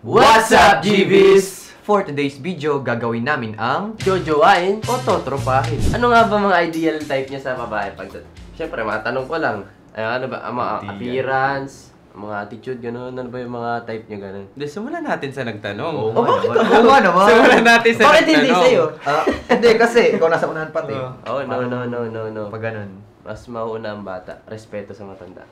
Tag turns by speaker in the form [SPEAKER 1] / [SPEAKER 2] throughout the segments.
[SPEAKER 1] What's up, GBs? For today's video, gagawin namin ang jojowain o totropahin. Ano nga ba mga ideal type niya sa babae? Siyempre, matanong ko lang. Ano ba? Ang mga appearance, mga attitude, gano'n. Ano ba yung mga type niya gano'n?
[SPEAKER 2] Hindi, simulan natin sa nagtanong.
[SPEAKER 1] Bakit?
[SPEAKER 3] Oo nga naman.
[SPEAKER 2] Simulan natin sa
[SPEAKER 1] Bakit
[SPEAKER 2] nagtanong.
[SPEAKER 1] hindi sa'yo?
[SPEAKER 3] Hindi kasi, ikaw nasa unahan pati.
[SPEAKER 1] No.
[SPEAKER 3] Pag ganun.
[SPEAKER 1] Mas mauna ang bata. Respeto sa matanda.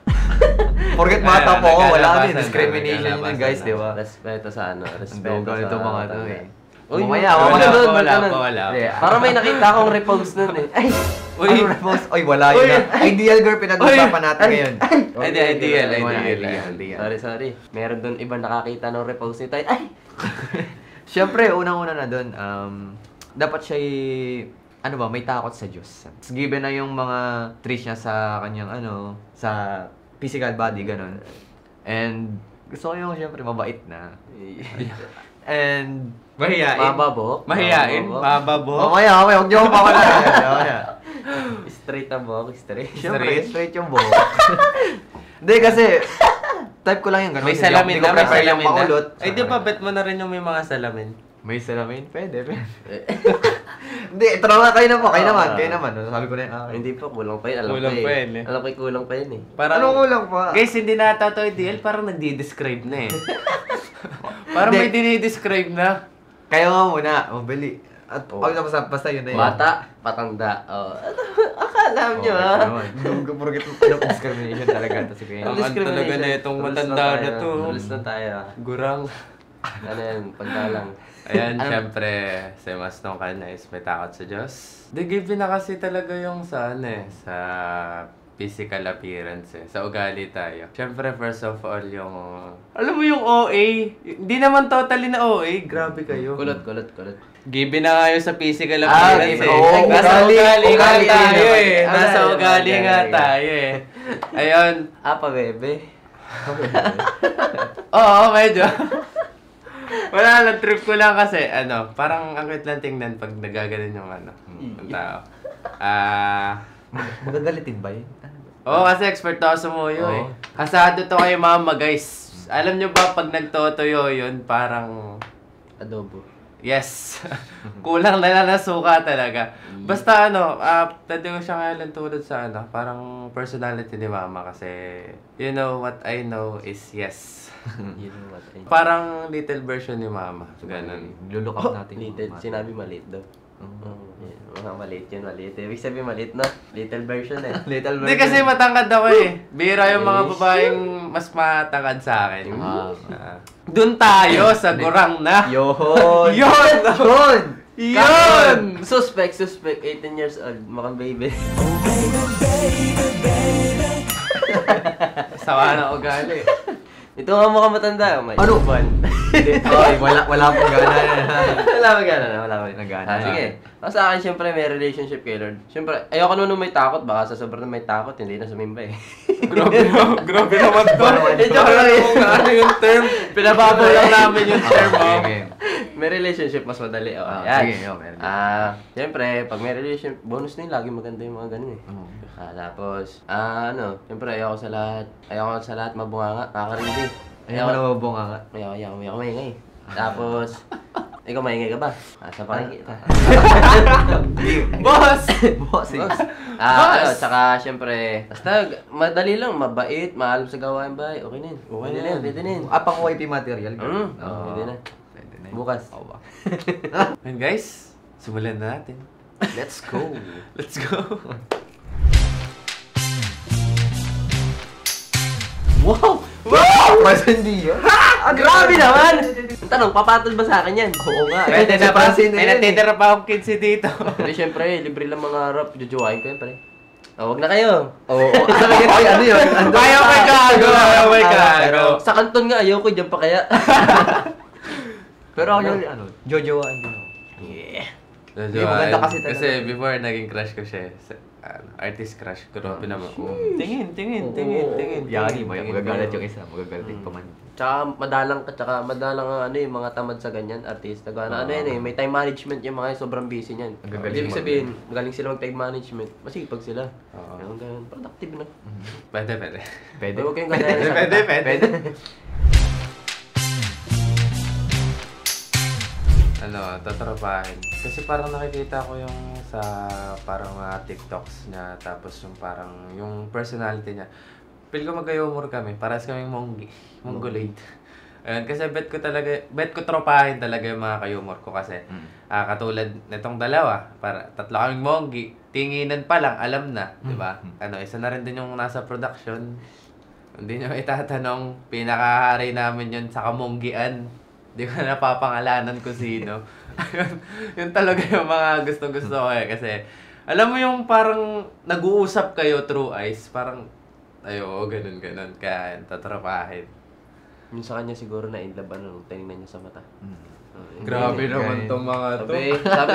[SPEAKER 3] Forget bata po ako, wala kami.
[SPEAKER 2] nagkalabasan
[SPEAKER 3] Discrimination
[SPEAKER 2] na,
[SPEAKER 3] yun guys, di ba?
[SPEAKER 1] Respeto sa ano? Respeto
[SPEAKER 3] Ang
[SPEAKER 1] sa
[SPEAKER 3] ito mga
[SPEAKER 1] matanda.
[SPEAKER 3] to eh.
[SPEAKER 1] Uy,
[SPEAKER 3] Mamaya,
[SPEAKER 2] wala pa.
[SPEAKER 1] Parang may nakita akong repost nun eh. Ay!
[SPEAKER 3] Uy, ano repost? Uy, wala yun na. Ideal girl, pinag-usapan natin ngayon.
[SPEAKER 2] Ideal.
[SPEAKER 1] Sorry. Meron dun iba nakakita ng repost ni Tay. Ay!
[SPEAKER 3] Siyempre, unang-una na dun, dapat siya ano ba, may takot sa Diyos. Given na yung mga traits niya sa kanyang sa physical body, ganun. And gusto ko yung siyempre mabait na. And
[SPEAKER 2] Mahiyain.
[SPEAKER 1] Mababo.
[SPEAKER 3] mamaya, huwag niyo akong pawala.
[SPEAKER 1] Straight ang buhok, straight.
[SPEAKER 3] Siyempre, straight yung buhok. Hindi kasi, type ko lang yung ganun.
[SPEAKER 2] May salamin na, may salamin na.
[SPEAKER 3] Maulot.
[SPEAKER 2] Ay, di ba bet mo na rin yung may mga salamin?
[SPEAKER 3] May salamin? Pwede. Hindi, ito naman, kayo naman. Sabi ko na yung akin.
[SPEAKER 1] Hindi pa, kulang pa yun. Alam
[SPEAKER 2] Kulang
[SPEAKER 1] ko
[SPEAKER 2] pa
[SPEAKER 1] eh.
[SPEAKER 2] yun eh.
[SPEAKER 1] Alam ko kulang pa yun eh.
[SPEAKER 2] Parang,
[SPEAKER 3] Ano kulang pa?
[SPEAKER 2] Guys, hindi na ata ito ideal. Parang nagdi-describe na eh. Parang may dinidescribe na.
[SPEAKER 3] Kayo nga muna, mabili. At basta yun na yun.
[SPEAKER 1] Bata, patanda. Akala nyo ha?
[SPEAKER 3] Forget mo discrimination talaga. Tapos sige.
[SPEAKER 2] Ang talaga na itong matanda na to.
[SPEAKER 1] Rules na tayo.
[SPEAKER 2] Gurang.
[SPEAKER 1] Ano yan, pagdalang.
[SPEAKER 2] Ayan, syempre, si Mas nung kana is may takot sa Diyos. Di, given na kasi talaga yung sa sa physical appearance eh. Sa ugali tayo. Syempre, first of all, yung... Alam mo yung OA? Hindi naman totally na OA. Grabe kayo.
[SPEAKER 1] Kulot.
[SPEAKER 2] Given na nga yun sa physical appearance eh.
[SPEAKER 3] oo,
[SPEAKER 2] Nasa ugali nga
[SPEAKER 3] ugali
[SPEAKER 2] tayo
[SPEAKER 3] naman.
[SPEAKER 2] eh. Nasa ugali nga tayo eh. Ayun.
[SPEAKER 1] Apa, bebe?
[SPEAKER 2] Oo, medyo. Wala lang, trip ko lang kasi, parang ang cute lang tingnan pag nagaganon yung ang tao.
[SPEAKER 3] Magagalitin ba yun?
[SPEAKER 2] Oo, kasi expert ako sumuyo eh. Kasado to kayo mama guys. Alam nyo ba pag nagtotoyo yun, parang...
[SPEAKER 1] Adobo.
[SPEAKER 2] Yes. Kulang na lang suka talaga. Basta pwede ko siya ngayon tulad sa parang personality ni mama kasi you know what I know is yes.
[SPEAKER 1] You know what I know.
[SPEAKER 2] Parang little version ni mama. Ganun.
[SPEAKER 3] Lulook up natin.
[SPEAKER 1] Little, sinabi maliit daw. Mga maliit yun, maliit. Ibig sabihin maliit na. Little version eh.
[SPEAKER 3] Little
[SPEAKER 2] Hindi kasi matangkad ako eh. Bira yung mga babaeng mas matangkad sa akin. Doon tayo sa gurang na.
[SPEAKER 3] Yun!
[SPEAKER 1] Suspect. 18 years old. Mukhang baby.
[SPEAKER 2] Sawa na ugali.
[SPEAKER 1] Ito nga mukhang matanda.
[SPEAKER 3] Ano? Ay, wala pong gana.
[SPEAKER 1] Wala pa gana.
[SPEAKER 3] Nagana.
[SPEAKER 1] Sige. Sa akin, syempre, may relationship kay Lord. Syempre, ayoko naman may takot. Baka sa sobrang may takot, hindi na sumimba eh.
[SPEAKER 2] Grabe naman to.
[SPEAKER 1] Joke lang eh.
[SPEAKER 2] Ano yung term? Pinabago lang namin yung term.
[SPEAKER 1] May relationship, mas madali.
[SPEAKER 3] Sige, meron.
[SPEAKER 1] Siyempre, pag may relationship, bonus na yun, lagi maganda yung mga ganun eh. Tapos, siyempre, ayoko sa lahat mabunganga, kakarinig.
[SPEAKER 3] Ayaw mo na mabunga nga.
[SPEAKER 1] Ayoko maingay. Tapos, ikaw maingay ka ba? Sa pakikita.
[SPEAKER 2] Boss!
[SPEAKER 1] Tsaka, siyempre, basta, madali lang, mabait, maalam sa gawain ba? Okay na yun. Pwede na yun.
[SPEAKER 3] Pang YP material.
[SPEAKER 1] Pwede na. Bukas.
[SPEAKER 2] And guys, simulan na natin.
[SPEAKER 3] Let's go.
[SPEAKER 2] Let's go.
[SPEAKER 3] Wow! Mas hindi yun.
[SPEAKER 1] Grabe naman! Ang tanong, papatol ba sa akin yan?
[SPEAKER 3] Oo nga.
[SPEAKER 2] Pwede na pa.
[SPEAKER 3] Pansin
[SPEAKER 2] May natitira pa akong kids dito.
[SPEAKER 1] Pero siyempre, libre lang mga rap. Jujuwain ko yan, pare. Huwag na kayo.
[SPEAKER 3] Oo. Ay, ano yun?
[SPEAKER 2] Ayaw may kago.
[SPEAKER 1] Sa kanton nga, ayaw ko, dyan pa kaya.
[SPEAKER 3] Pero ako yung jojoaan din ako.
[SPEAKER 1] Yeah.
[SPEAKER 3] Hindi, maganda kasi talaga.
[SPEAKER 2] Kasi before naging crush ko siya. Artist crush. Grabe naman. Tingin.
[SPEAKER 3] Yagi mo, magagalit yung isa. Magagalit pa man.
[SPEAKER 1] Tsaka madalang mga tamad sa ganyan, artista. May time management yung mga sobrang busy niyan. Ibig sabihin, magaling sila mag-time management. Masipag sila. Ganun. Productive na.
[SPEAKER 2] Pwede.
[SPEAKER 1] Huwag kayong ganyan.
[SPEAKER 2] Pwede. tatrapahin. Kasi parang nakikita ko yung sa parang mga TikToks niya, tapos yung parang yung personality niya. Feel ko mag-humor kami, parehas kaming mongoloid. Ayun, kasi bet ko tropahin talaga yung mga kayumor ko kasi katulad nitong dalawa, tatlo kaming monggi, tinginan pa lang, alam na, di ba? Isa na rin din yung nasa production. Hindi nyo itatanong, pinakahari namin yun sa kamonggian. Di ko napapangalanan kung sino. Yun talaga yung mga gusto-gusto ko eh. Kasi, alam mo yung parang nag-uusap kayo through eyes. Parang, ganun. Kaya, tatrapahin.
[SPEAKER 1] Yung sa kanya siguro na in love, tinignan niya sa mata.
[SPEAKER 2] Grabe naman tong mga to.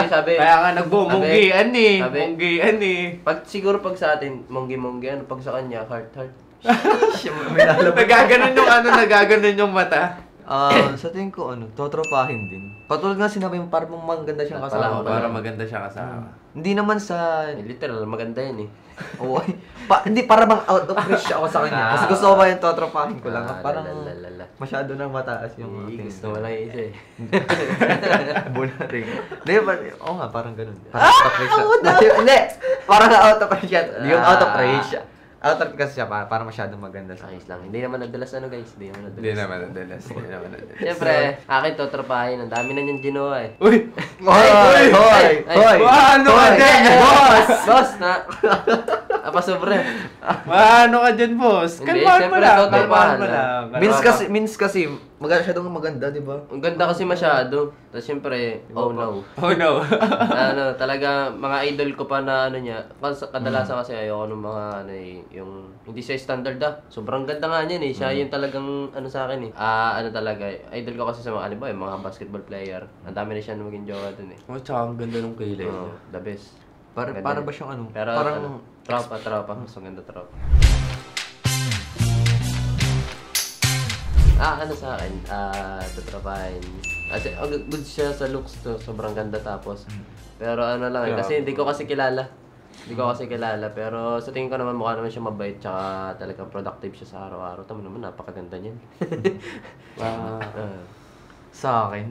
[SPEAKER 1] Sabi.
[SPEAKER 2] Kaya nga nagbumunggian eh. Munggian eh.
[SPEAKER 1] Siguro pag sa atin, monggi-monggi, pag sa kanya, heart.
[SPEAKER 2] Nagaganon yung mata.
[SPEAKER 3] Sa tingin ko, totropahin din. Patulad nga sinabi mo, parang maganda siyang kasama.
[SPEAKER 2] Para maganda siya kasama.
[SPEAKER 3] Hindi naman sa...
[SPEAKER 1] Literal, maganda yan eh.
[SPEAKER 3] Oo, hindi, para bang out of reach ako sa kanya. Kasi gusto ko ba yung totropahin ko lang. Parang masyado nang mataas yung mga things.
[SPEAKER 1] Gusto mo lang isa eh.
[SPEAKER 3] Bunating. Hindi, oo nga, parang ganun. Parang out of reach siya. Hindi, parang out of reach siya. Yung out of reach siya. Out of kasi siya, parang masyadong maganda sa
[SPEAKER 1] ayos lang. Hindi naman nadalas guys. Hindi naman nadalas. Siyempre, akin totropahin. Ang dami na niyang ginawa eh.
[SPEAKER 2] Uy!
[SPEAKER 3] Hoy!
[SPEAKER 2] Ano ka dyan, boss?
[SPEAKER 1] Boss na! Sobre.
[SPEAKER 2] Ano ka dyan, boss? Kalmahan mo lang.
[SPEAKER 3] Means kasi, masyadong maganda, di ba?
[SPEAKER 1] Ang ganda kasi masyado. Tapos siyempre, oh no. Talaga, mga idol ko pa na niya. Kadalasan kasi ayoko ng mga yung hindi siya standard Sobrang ganda nga niyan eh. Siya yung talagang sa akin eh. Talaga, idol ko kasi sa mga yung mga basketball player. Ang dami na siya maging jowa dun eh.
[SPEAKER 2] Tsaka ang ganda ng kilay niya.
[SPEAKER 1] The best.
[SPEAKER 3] Para ba siyang
[SPEAKER 1] Pero
[SPEAKER 3] parang
[SPEAKER 1] tropa. Mas maganda tropa. Sa akin, tatrapahin. Kasi good siya sa looks to, sobrang ganda tapos. Pero kasi hindi ko kasi kilala. Pero sa tingin ko naman mukha naman siya mabait tsaka talagang productive siya sa araw-araw. Tama naman, napakaganda niyan.
[SPEAKER 3] sa akin,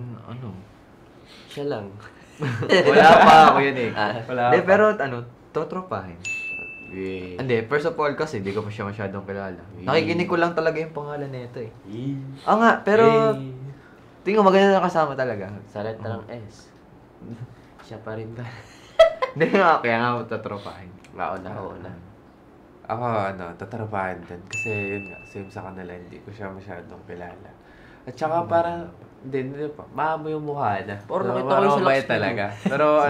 [SPEAKER 1] Siya lang.
[SPEAKER 3] Wala pa ako yan eh. Hindi, pero totropahin.
[SPEAKER 1] Yeah.
[SPEAKER 3] Hindi, first of all kasi hindi ko pa siya masyadong kilala. Nakikinig ko lang talaga yung pangalan nito eh. Nga, pero tingin ko maganda na kasama talaga.
[SPEAKER 1] Sa letra ng S. Siya pa rin ba?
[SPEAKER 3] Hindi nga, kaya nga tatropahin.
[SPEAKER 1] Una.
[SPEAKER 2] Ako, tatrapahin din. Kasi yun nga, same sa kanila, hindi ko siya masyadong kilala. At saka parang, hindi pa, maamo yung mukha na.
[SPEAKER 1] Pero nakita ko yung
[SPEAKER 2] mabait talaga. Pero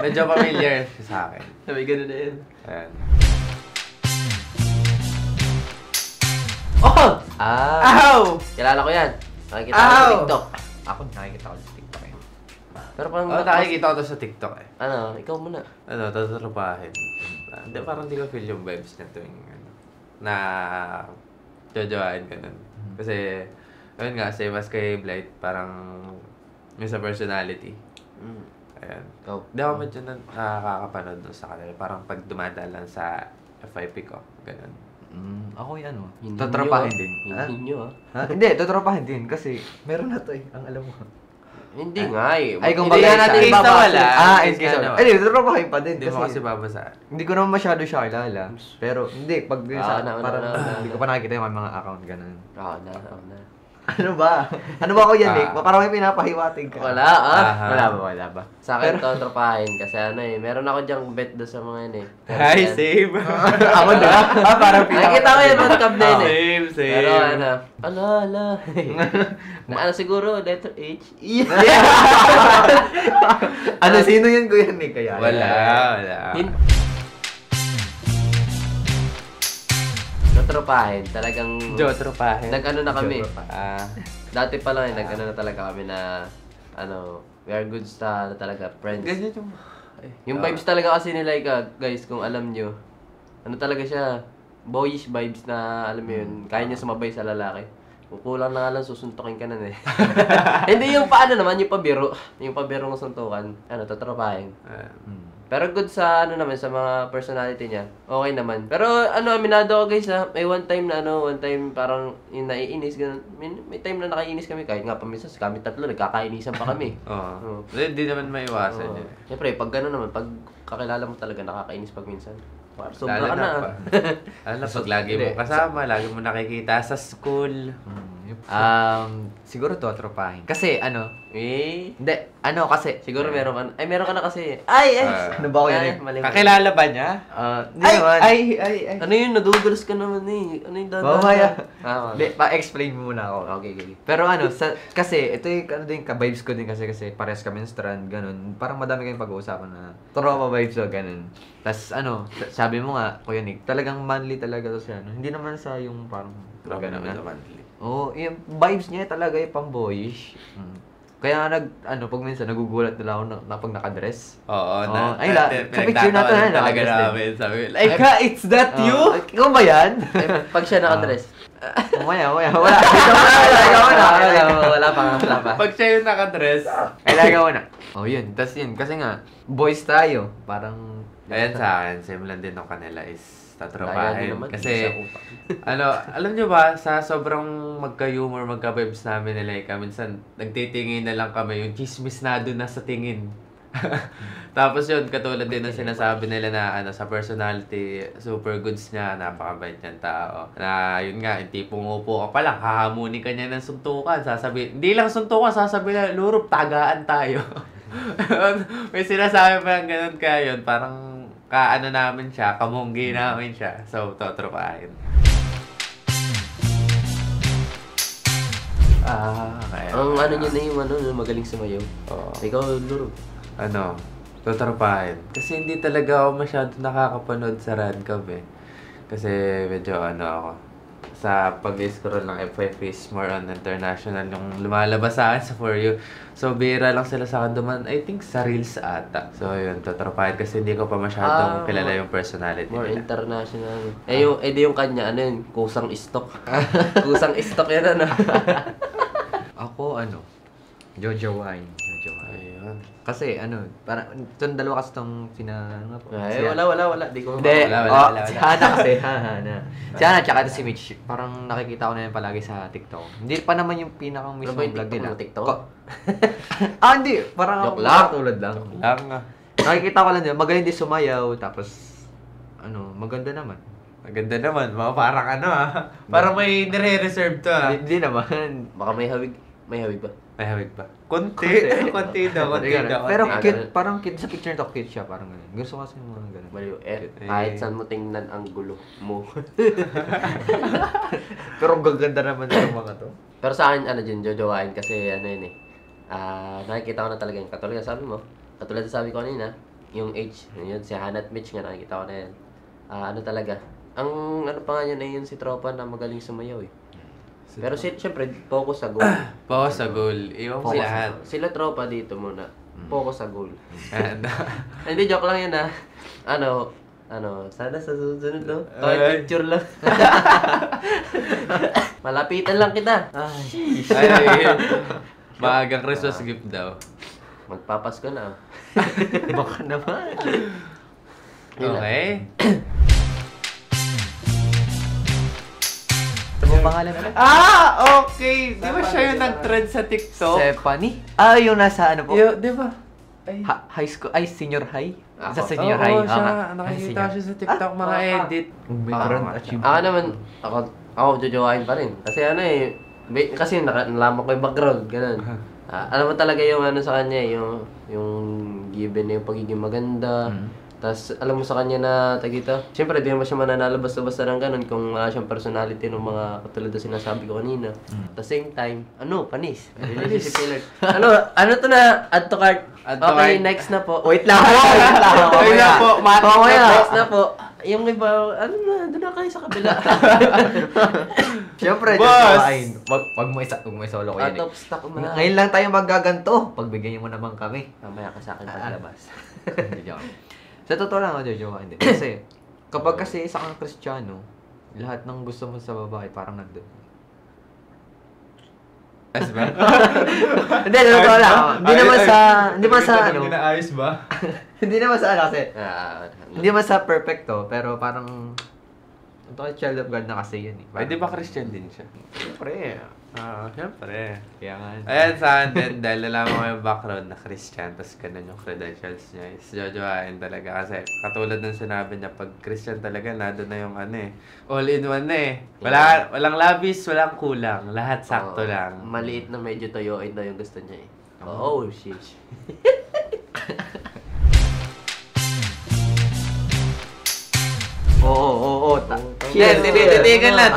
[SPEAKER 2] medyo familiar siya sa akin.
[SPEAKER 1] Sabi ganun na yun.
[SPEAKER 2] Ayan.
[SPEAKER 1] Oh!
[SPEAKER 2] Ow!
[SPEAKER 1] Kilala ko yan. Nakikita ko sa TikTok.
[SPEAKER 3] Ako nakikita ko sa TikTok eh.
[SPEAKER 1] Pero parang
[SPEAKER 2] nakikita ko to sa TikTok eh.
[SPEAKER 1] Ikaw muna.
[SPEAKER 2] Tatrapahin. Hindi, parang di ko feel yung vibes na tuwing na jojoain ka nun. Kasi, ayun nga, same as kay Blight, parang yung sa personality. Ayan. Di ako medyo nakakapanood doon sa kanila. Parang pag dumadaan lang sa FYP ko, ganun.
[SPEAKER 3] Ako yan tatrapahin din.
[SPEAKER 1] Hindi nyo
[SPEAKER 3] Hindi, tatrapahin din kasi meron na to eh, ang alam mo.
[SPEAKER 1] Hindi nga eh.
[SPEAKER 3] Ay, kung
[SPEAKER 2] hindi
[SPEAKER 3] bagay
[SPEAKER 2] natin
[SPEAKER 3] siya.
[SPEAKER 2] ibabasa.
[SPEAKER 3] In case na wala. Hindi, tatrapahin pa din.
[SPEAKER 2] Hindi mo kasi babasa.
[SPEAKER 3] Hindi ko naman masyado siya kilala. Pero hindi, pag parang hindi ko pa nakikita yung mga account ganun.
[SPEAKER 1] Na.
[SPEAKER 3] Ano ba ako yan eh? Parang may pinapahiwatig ka.
[SPEAKER 1] Wala
[SPEAKER 3] Wala ba?
[SPEAKER 1] Sa akin totropahin kasi meron ako dyang bet do sa mga yun eh.
[SPEAKER 2] Hi, save!
[SPEAKER 3] Ako na. Parang
[SPEAKER 1] Nakikita ko yung roadcap na yun eh.
[SPEAKER 2] Save.
[SPEAKER 1] Pero siguro, letter H.
[SPEAKER 3] Sino yun ko yan eh? Kaya.
[SPEAKER 2] Wala.
[SPEAKER 1] Tropahin, talagang
[SPEAKER 2] Tropahin.
[SPEAKER 1] nag-ano na kami. Dati pa lang nag-ano na talaga kami na we are good sa talaga friends.
[SPEAKER 2] Ganyan
[SPEAKER 1] Yung vibes talaga kasi nila guys, kung alam nyo. Talaga siya, boyish vibes na alam mo yun, kaya niya sumabay sa lalaki. Kukulang na nga lang, susuntukin ka na eh. Hindi yung paano naman, yung pabiro. Yung pabiro ng suntukan. Tatrapahin. Pero good sa naman, sa mga personality niya. Okay naman. Pero aminado ko guys may one time parang yung naiinis, ganun. May time na nakainis kami kahit nga paminsan kami tatlo, nagkakainisan pa kami.
[SPEAKER 2] Oo. Hindi naman maiwasan yun.
[SPEAKER 1] Siyempre, pag gano'n naman, pag kakilala mo talaga, nakakainis pag minsan. Sobra
[SPEAKER 2] Lalo
[SPEAKER 1] ka na.
[SPEAKER 2] pag lagi mo kasama, lagi mo nakikita sa school.
[SPEAKER 3] Siguro to tropahin. Kasi hindi, kasi
[SPEAKER 1] Siguro meron ka na kasi.
[SPEAKER 3] ano ba ako yun eh?
[SPEAKER 1] Mali.
[SPEAKER 2] Kakilala ba niya?
[SPEAKER 3] Hindi naman.
[SPEAKER 1] Ano yun, nadudulas ka naman eh. Ano yung dadaan?
[SPEAKER 3] Mamaya.
[SPEAKER 1] Ah,
[SPEAKER 3] Hindi, pa-explain mo muna ako.
[SPEAKER 1] okay.
[SPEAKER 3] Pero kasi ito yung vibes ko din kasi parehas kami ng strand, ganun. Parang madami kayong pag-uusapan na tropa vibes o ganun. Tapos sabi mo nga, Kuya Nick, talagang manly talaga to siya. Hindi naman sa yung parang
[SPEAKER 2] Grabe
[SPEAKER 3] ganun
[SPEAKER 2] naman
[SPEAKER 3] na.
[SPEAKER 2] naman.
[SPEAKER 3] Oo, yung vibes niya talaga yung pang-boyish. Kaya pag minsan nagugulat nila ako na pag nakadress.
[SPEAKER 2] Oo,
[SPEAKER 3] sa picture na to
[SPEAKER 2] talaga
[SPEAKER 3] nakadress din.
[SPEAKER 2] namin. Sabi, Laika, it's that you?
[SPEAKER 3] Ikaw ba yan?
[SPEAKER 1] Pag siya nakadress.
[SPEAKER 3] Wala. Wala pa.
[SPEAKER 2] Pag siya yung nakadress,
[SPEAKER 3] Kailangan mo na. Yun. Tapos yun. Kasi nga, boys tayo. Parang...
[SPEAKER 2] ayan sa akin, simulan din ng kanila is
[SPEAKER 1] Kaya din
[SPEAKER 2] tatropahin.
[SPEAKER 1] naman,
[SPEAKER 2] Kasi,
[SPEAKER 1] isa utak.
[SPEAKER 2] alam nyo ba, sa sobrang magka-humor, magka-vibes namin ni Laika, minsan nagtitingin na lang kami, yung chismis na doon na sa tingin. Tapos yun, katulad din ng sinasabi nila na sa personality, super goods niya, napakabait niyang tao. Na yun nga, yung tipong upo ka pa lang, hahamunin ka niya ng suntukan, hindi lang suntukan, sasabihin na, Lurup, tagaan tayo. May sinasabi pa yung ganun kaya yun, parang namin siya, kamunggi namin siya. So, totropahin. Kaya.
[SPEAKER 1] Ang niya na yung magaling sumayaw.
[SPEAKER 2] Oo.
[SPEAKER 1] Ikaw, Luro.
[SPEAKER 2] Totropahin. Kasi hindi talaga ako masyado nakakapanood sa Radcab eh. Kasi medyo ako. Sa pag-scroll ng F5 is more on international yung lumalabas sa akin sa For You. So, bira lang sila sa akin duman. I think sa Reels ata. So, yun, totropahin kasi hindi ko pa masyadong kilala yung personality
[SPEAKER 1] More
[SPEAKER 2] nila.
[SPEAKER 1] international. Yung kanya, kusang stock. Kusang stock yan,
[SPEAKER 3] Ako, Jojo Wine.
[SPEAKER 2] Ayun.
[SPEAKER 3] Kasi, parang, itong dalawa kasi itong po.
[SPEAKER 1] Wala. Di ko
[SPEAKER 3] Hindi.
[SPEAKER 2] Wala.
[SPEAKER 3] Si Hana kasi. Hana. Si Hana, tsaka si Mitch. Parang nakikita ko na yan palagi sa TikTok. Hindi pa naman yung pinakang
[SPEAKER 1] Ano
[SPEAKER 3] mismo
[SPEAKER 1] ba yung
[SPEAKER 3] vlog
[SPEAKER 1] TikTok
[SPEAKER 3] nila.
[SPEAKER 1] mo? TikTok?
[SPEAKER 3] Hindi. Parang
[SPEAKER 1] Joke lang.
[SPEAKER 3] tulad lang.
[SPEAKER 2] Lang
[SPEAKER 3] Nakikita ko lang din. Magaling din sumayaw. Tapos, maganda naman.
[SPEAKER 2] Maganda naman. Parang Parang may nire-reserve to
[SPEAKER 3] Hindi naman.
[SPEAKER 1] Baka may hawig. May hawig ba?
[SPEAKER 2] May hawig ba? Konti daw.
[SPEAKER 3] Pero cute, parang cute sa picture to, cute siya, parang ganun. Gusto ko kasi yung mga ganun.
[SPEAKER 1] Baliw. Kahit saan mo tingnan ang gulo mo.
[SPEAKER 3] Pero gaganda naman ng mga to.
[SPEAKER 1] Pero sa akin, jojowain kasi yun eh. Nakikita ko na talaga yun. Katulad sabi mo, katulad sa sabi ko kanina, yung age, yun, si Hannah at Mitch nga, nakikita ko na yan. Talaga. Ang pa nga yun ay yun si tropa na magaling sumayaw eh. Pero siyempre, focus sa goal.
[SPEAKER 2] Focus sa goal. Iwan mo lahat.
[SPEAKER 1] Sila tropa dito muna. Focus sa goal. Hindi, joke lang yan sana sa susunod toy picture lang. Malapitan lang kita.
[SPEAKER 2] Maagang Christmas gift daw.
[SPEAKER 1] Magpapasko na.
[SPEAKER 3] Baka naman.
[SPEAKER 2] Okay.
[SPEAKER 3] Yung pangalan mo?
[SPEAKER 2] Okay. Di ba siya yung nag-trend sa TikTok?
[SPEAKER 3] Stephanie? Yung nasa po?
[SPEAKER 2] Di ba?
[SPEAKER 3] High school, senior high?
[SPEAKER 1] Ako.
[SPEAKER 3] Sa senior high.
[SPEAKER 2] Oo, siya. Nakikita siya sa TikTok, mga edit.
[SPEAKER 3] May grand achievement.
[SPEAKER 1] Ako naman, ako jojowain pa rin. Kasi kasi nalaman ko yung background, ganun. Alam mo talaga yung sa kanya, yung given na yung pagiging maganda. Tapos alam mo sa kanya na tagito. Siyempre, di naman siya mananalo basta-basta ng ganun kung siyang personality ng mga katulad na sinasabi ko kanina. At the same time, panis. Relationship failure. To na? Add to cart.
[SPEAKER 2] Add to
[SPEAKER 1] Okay,
[SPEAKER 2] cart.
[SPEAKER 1] next na po.
[SPEAKER 3] Wait lang.
[SPEAKER 2] Wait lang po,
[SPEAKER 1] Next na po. Yung iba, doon na kayo sa kabila.
[SPEAKER 3] Siyempre,
[SPEAKER 2] Boss!
[SPEAKER 3] Wag mo isolo ko yan
[SPEAKER 1] Out of stock na.
[SPEAKER 3] Ngayon lang tayo magaganto. Pagbigyan mo naman kami.
[SPEAKER 1] Mamaya ka sa akin paglabas.
[SPEAKER 3] Hindi joke. Sa totoo lang, Jojo, hindi. Kasi, kapag kasi isa kang Kristiyano, lahat ng gusto mo sa babae, parang nandun.
[SPEAKER 2] As ba?
[SPEAKER 3] Hindi, totoo lang. Hindi naman sa ano.
[SPEAKER 4] Inaayos ba?
[SPEAKER 3] Hindi naman sa ano kasi.
[SPEAKER 1] Ah,
[SPEAKER 3] Hindi naman sa perfecto, pero parang ito kay Child of God na kasi yun eh.
[SPEAKER 2] Pwede ba Christian din siya?
[SPEAKER 3] Siyempre.
[SPEAKER 2] Siyempre.
[SPEAKER 3] Kaya nga.
[SPEAKER 2] Ayan, sa akin din, dahil alam mo yung background na Christian, tapos ganun yung credentials niya, is jojoain talaga. Kasi katulad ng sinabi niya, pag Christian talaga, nado na yung ano eh. All in one na eh. Walang labis, walang kulang. Lahat sakto lang.
[SPEAKER 1] Maliit na medyo toyoin na yung gusto niya eh. Oh, shit.
[SPEAKER 3] Oo.
[SPEAKER 2] Yan, tinititigan lang,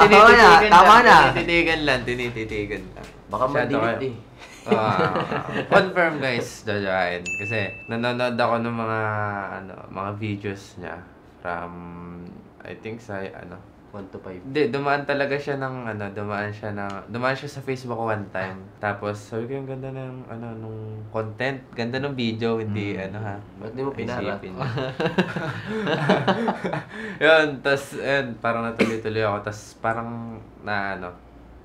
[SPEAKER 3] Tama na.
[SPEAKER 2] Tinititigan lang.
[SPEAKER 1] Baka
[SPEAKER 2] Masyado
[SPEAKER 1] madilit eh.
[SPEAKER 2] Confirm guys, jojoain. Kasi nanonood ako ng mga videos niya from, I think sa
[SPEAKER 1] 1 to 5.
[SPEAKER 2] Hindi, dumaan siya sa Facebook one time. Tapos, sabi ko yung ganda ng, nung content, ganda ng video, hindi,
[SPEAKER 1] Ba't di mo pinara?
[SPEAKER 2] isipin. Yun, tas, parang natuloy-tuloy ako, tas parang,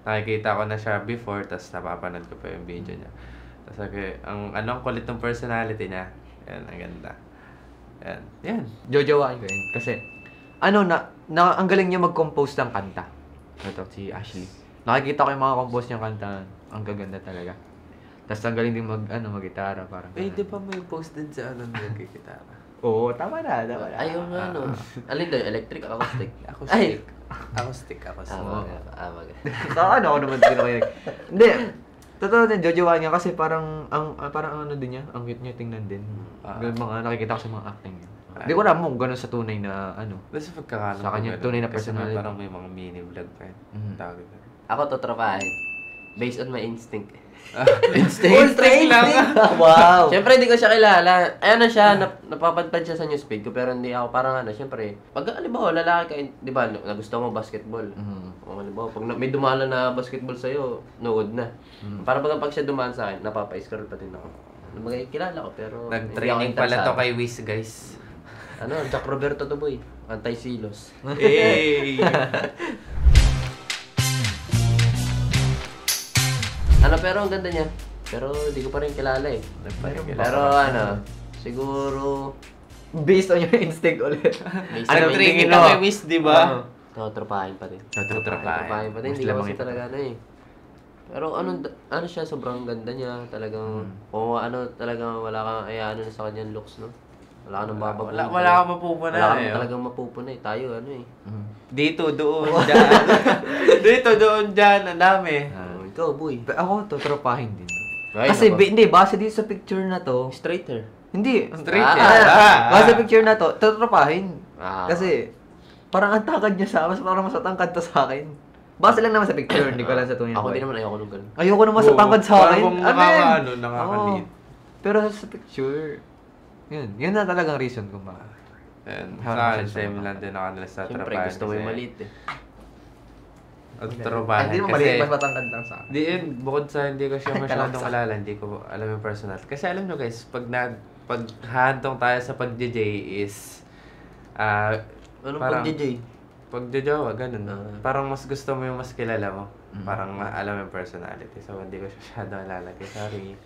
[SPEAKER 2] nakikita ko na siya before, tas napapanood ko pa yung video niya. Tas sabi, ang kulit ng personality niya. Yan, ang ganda. Yan.
[SPEAKER 3] Jojowain ko yun. Kasi, ang galing niya mag-compose ng kanta. Ito, si Ashley. Nakikita ko yung mga compose niyang kanta. Ang gaganda talaga. Tapos ang galing din mag-gitara. Parang,
[SPEAKER 2] Di ba may post din sa nagkikitara?
[SPEAKER 3] Oo, tama na.
[SPEAKER 1] Ayaw nga Alin daw, electric, acoustic?
[SPEAKER 2] Acoustic. Acoustic.
[SPEAKER 3] Ako naman din ako yun. Hindi. Totoo din, jojowain niya kasi parang din niya. Ang cute niya tingnan din. Mga nakikita ko sa mga acting niya. Hindi ko alam mo ganun sa tunay na
[SPEAKER 2] Basta pagkakalam
[SPEAKER 3] sa kanya tunay na
[SPEAKER 2] kasi
[SPEAKER 3] personality.
[SPEAKER 2] parang may mga mini vlog pa yun. Tawag ito.
[SPEAKER 1] Ako totropahin. Based on my instinct.
[SPEAKER 3] Instinct
[SPEAKER 1] lang.
[SPEAKER 3] Wow.
[SPEAKER 1] Siyempre, hindi ko siya kilala. Siya, napapadpad siya sa newsfeed ko, pero hindi ako parang siyempre. Pag, halimbawa, lalaki ka, di ba, nagusto mo basketball. Halimbawa, pag may dumala na basketball sa'yo, nood na. Parang pag siya dumaan sa akin, napapa-scroll pa din ako. Kilala ko, pero
[SPEAKER 2] Nag-training pala to kay Wiz, guys.
[SPEAKER 1] Jack Roberto to boy. Anti-silos.
[SPEAKER 2] Hey!
[SPEAKER 1] Pero ang ganda niya. Pero di ko pa rin kilala eh. Pero siguro
[SPEAKER 3] Based on your instinct ulit.
[SPEAKER 2] Nag-training ka kay Wiz, di ba?
[SPEAKER 1] Totropahin pa din.
[SPEAKER 2] Totropahin
[SPEAKER 1] pa din. Hindi ko kasi talaga Pero siya, sobrang ganda niya. Talagang, kung talagang wala kang na sa kanyang looks, no? Wala ka nang bababuhin.
[SPEAKER 2] Wala kang mapupuna
[SPEAKER 1] Wala kang talagang mapupuna eh. Tayo,
[SPEAKER 2] Dito, doon, dyan. Dito, doon, dyan. Ang dami.
[SPEAKER 1] Ikaw, boy.
[SPEAKER 3] Ako, totropahin din.
[SPEAKER 1] Ay,
[SPEAKER 3] Kasi,
[SPEAKER 1] nako.
[SPEAKER 3] hindi, base dito sa picture na to.
[SPEAKER 1] Straight hair.
[SPEAKER 3] Hindi.
[SPEAKER 2] Straight
[SPEAKER 3] Base sa picture na to, totropahin.
[SPEAKER 1] Ah.
[SPEAKER 3] Kasi, parang ang takad niya mas parang mas matangkad to sa akin. Base lang naman sa picture, hindi ko lang sa tunay na
[SPEAKER 1] Ako
[SPEAKER 3] buhay.
[SPEAKER 1] din naman ayoko nung ganun.
[SPEAKER 3] Ayoko naman sa tangkad sa akin.
[SPEAKER 2] Parang
[SPEAKER 3] yan?
[SPEAKER 2] nakakaliit.
[SPEAKER 3] Oo. Pero sa picture, yun na talagang reason kung bakit.
[SPEAKER 2] Sa akin, same lang din ako nila sa
[SPEAKER 1] Siyempre,
[SPEAKER 2] trabaho.
[SPEAKER 1] gusto mo yung maliit eh.
[SPEAKER 2] Trabahan.
[SPEAKER 3] Hindi mo
[SPEAKER 2] Kasi,
[SPEAKER 3] maliit, mas matangkad lang sa akin.
[SPEAKER 2] bukod sa hindi ko siya masyadong alala, hindi ko alam yung personal. Kasi alam nyo guys, pag hahantong tayo sa pag-DJ is,
[SPEAKER 1] Anong
[SPEAKER 2] parang-
[SPEAKER 1] pag-DJ?
[SPEAKER 2] pag-jojowa, ganun. Parang mas gusto mo yung mas kilala mo. Parang alam yung personality. So, hindi ko siya masyadong alala. Sorry.